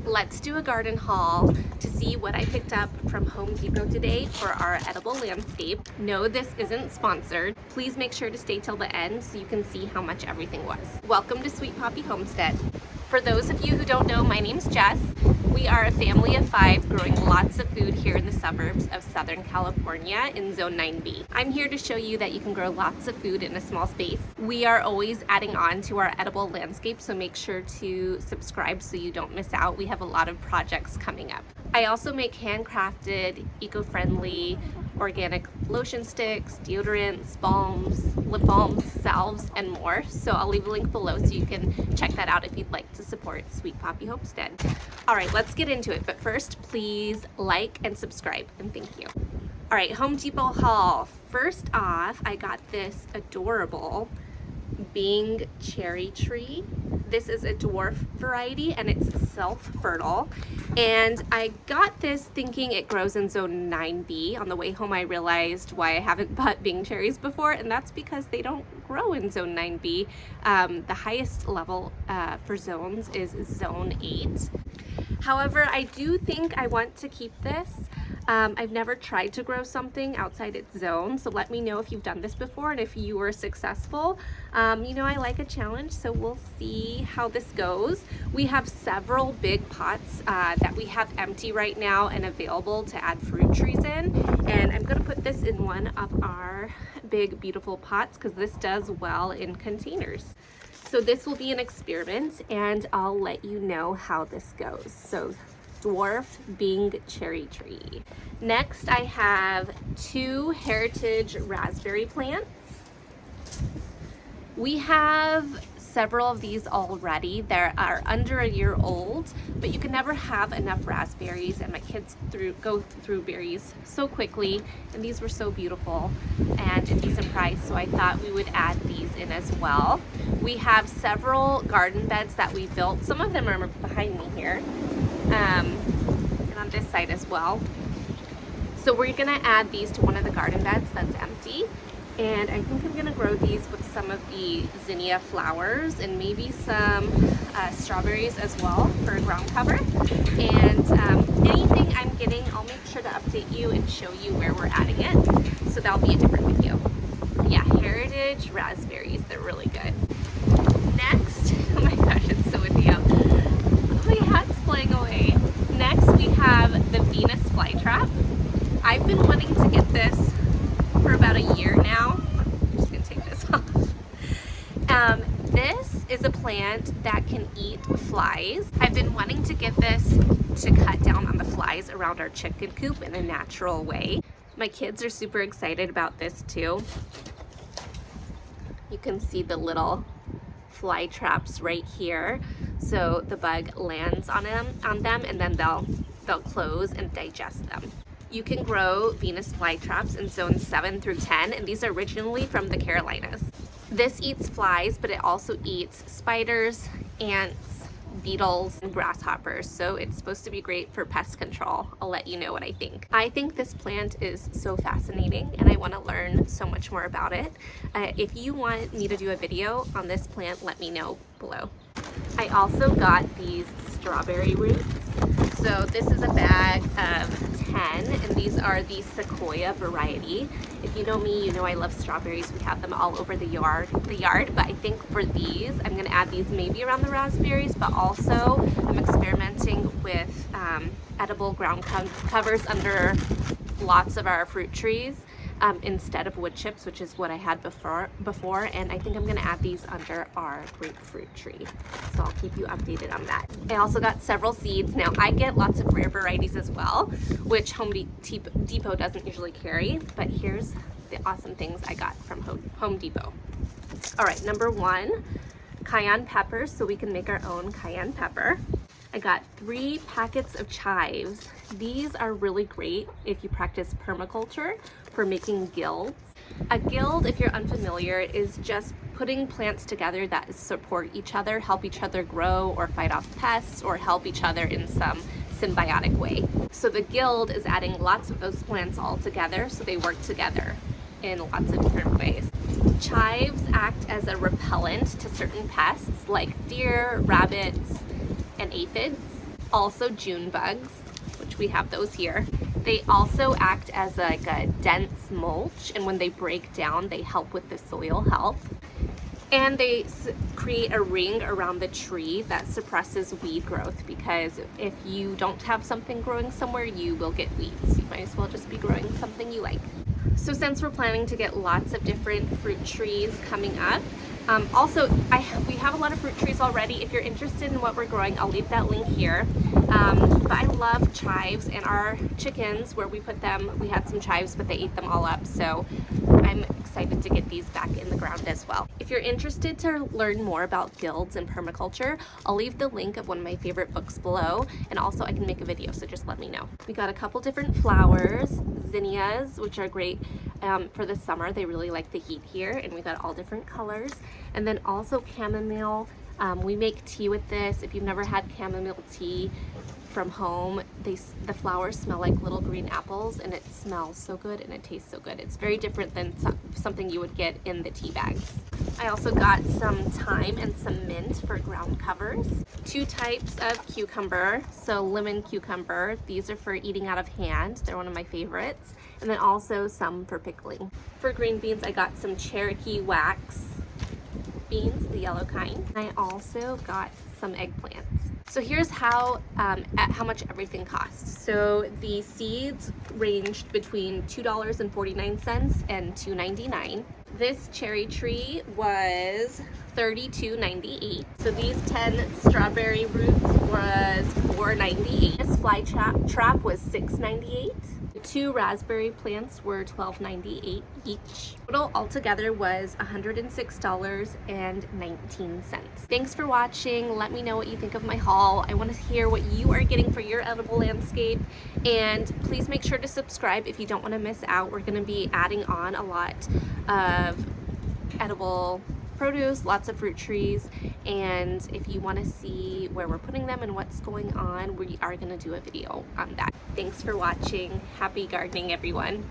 Let's do a garden haul to see what I picked up from Home Depot today for our edible landscape. No, this isn't sponsored. Please make sure to stay till the end so you can see how much everything was. Welcome to Sweet Poppy Homestead. For those of you who don't know, my name's Jess. We are a family of 5 growing lots of food here in the suburbs of Southern California in Zone 9B. I'm here to show you that you can grow lots of food in a small space. We are always adding on to our edible landscape, so make sure to subscribe so you don't miss out. We have a lot of projects coming up. I also make handcrafted, eco-friendly, organic lotion sticks, deodorants, balms, lip balms, salves, and more. So I'll leave a link below so you can check that out if you'd like to support Sweet Poppy Homestead. All right, let's get into it. But first, please like and subscribe, and thank you. All right, Home Depot haul. First off, I got this adorable Bing cherry tree. This is a dwarf variety and it's self-fertile. And I got this thinking it grows in Zone 9B. On the way home I realized why I haven't bought Bing cherries before, and that's because they don't grow in Zone 9B. The highest level for zones is Zone 8. However, I do think I want to keep this. I've never tried to grow something outside its zone, so let me know if you've done this before and if you were successful. You know, I like a challenge, so we'll see how this goes. We have several big pots that we have empty right now and available to add fruit trees in, and I'm going to put this in one of our big beautiful pots because this does well in containers. So this will be an experiment and I'll let you know how this goes. So dwarf Bing cherry tree. Next I have 2 heritage raspberry plants. We have several of these already. They are under a year old, but you can never have enough raspberries, and my kids go through berries so quickly, and these were so beautiful and a decent price, so I thought we would add these in as well. We have several garden beds that we built. Some of them are behind me here, and on this side as well. So we're gonna add these to one of the garden beds that's empty. And I think I'm gonna grow these with some of the zinnia flowers and maybe some strawberries as well for ground cover. And anything I'm getting, I'll make sure to update you and show you where we're adding it. So that'll be a different video. Yeah, heritage raspberries, they're really good. Next, oh my gosh, it's so windy out. My hat's flying away. Next we have the Venus flytrap. I've been wanting to get this for about a year now. I'm just gonna take this off. This is a plant that can eat flies. I've been wanting to get this to cut down on the flies around our chicken coop in a natural way. My kids are super excited about this too. You can see the little fly traps right here. So the bug lands on them and then they'll close and digest them. You can grow Venus flytraps in zones 7 through 10, and these are originally from the Carolinas. This eats flies, but it also eats spiders, ants, beetles, and grasshoppers, so it's supposed to be great for pest control. I'll let you know what I think. I think this plant is so fascinating, and I want to learn so much more about it. If you want me to do a video on this plant, let me know below. I also got these strawberry roots. So this is a bag of 10, and these are the Sequoia variety. If you know me, you know I love strawberries. We have them all over the yard, but I think for these, I'm gonna add these maybe around the raspberries, but also I'm experimenting with edible ground covers under lots of our fruit trees. Instead of wood chips, which is what I had before, and I think I'm gonna add these under our grapefruit tree. So I'll keep you updated on that. I also got several seeds. Now I get lots of rare varieties as well, which Home Depot doesn't usually carry, but here's the awesome things I got from Home Depot. All right, number 1, cayenne peppers, so we can make our own cayenne pepper. I got 3 packets of chives. These are really great if you practice permaculture for making guilds. A guild, if you're unfamiliar, is just putting plants together that support each other, help each other grow or fight off pests or help each other in some symbiotic way. So the guild is adding lots of those plants all together so they work together in lots of different ways. Chives act as a repellent to certain pests like deer, rabbits, and aphids. Also June bugs, which we have those here. They also act as like a dense mulch, and when they break down, they help with the soil health. And they create a ring around the tree that suppresses weed growth, because if you don't have something growing somewhere, you will get weeds. You might as well just be growing something you like. So since we're planning to get lots of different fruit trees coming up, we have a lot of fruit trees already. If you're interested in what we're growing, I'll leave that link here. But I love chives, and our chickens, where we put them, we had some chives, but they ate them all up. So I'm excited to get these back in the ground as well. If you're interested to learn more about guilds and permaculture, I'll leave the link of one of my favorite books below, and also I can make a video, so just let me know. We got a couple different flowers, zinnias, which are great for the summer. They really like the heat here, and we got all different colors. And then also chamomile. We make tea with this. If you've never had chamomile tea from home, the flowers smell like little green apples, and it smells so good and it tastes so good. It's very different than something you would get in the tea bags. I also got some thyme and some mint for ground covers. 2 types of cucumber, so lemon cucumber. These are for eating out of hand. They're one of my favorites. And then also some for pickling. For green beans, I got some Cherokee wax beans, the yellow kind. I also got some eggplants. So here's how much everything costs. So the seeds ranged between $2.49 and $2.99. This cherry tree was $32.98. So these 10 strawberry roots was $4.98. This fly trap was $6.98. The 2 raspberry plants were $12.98 each. Total altogether was $106.19. Thanks for watching. Let me know what you think of my haul. I want to hear what you are getting for your edible landscape, and please make sure to subscribe if you don't want to miss out. We're going to be adding on a lot of edible produce, lots of fruit trees, and if you want to see where we're putting them and what's going on, we are going to do a video on that. Thanks for watching. Happy gardening, everyone.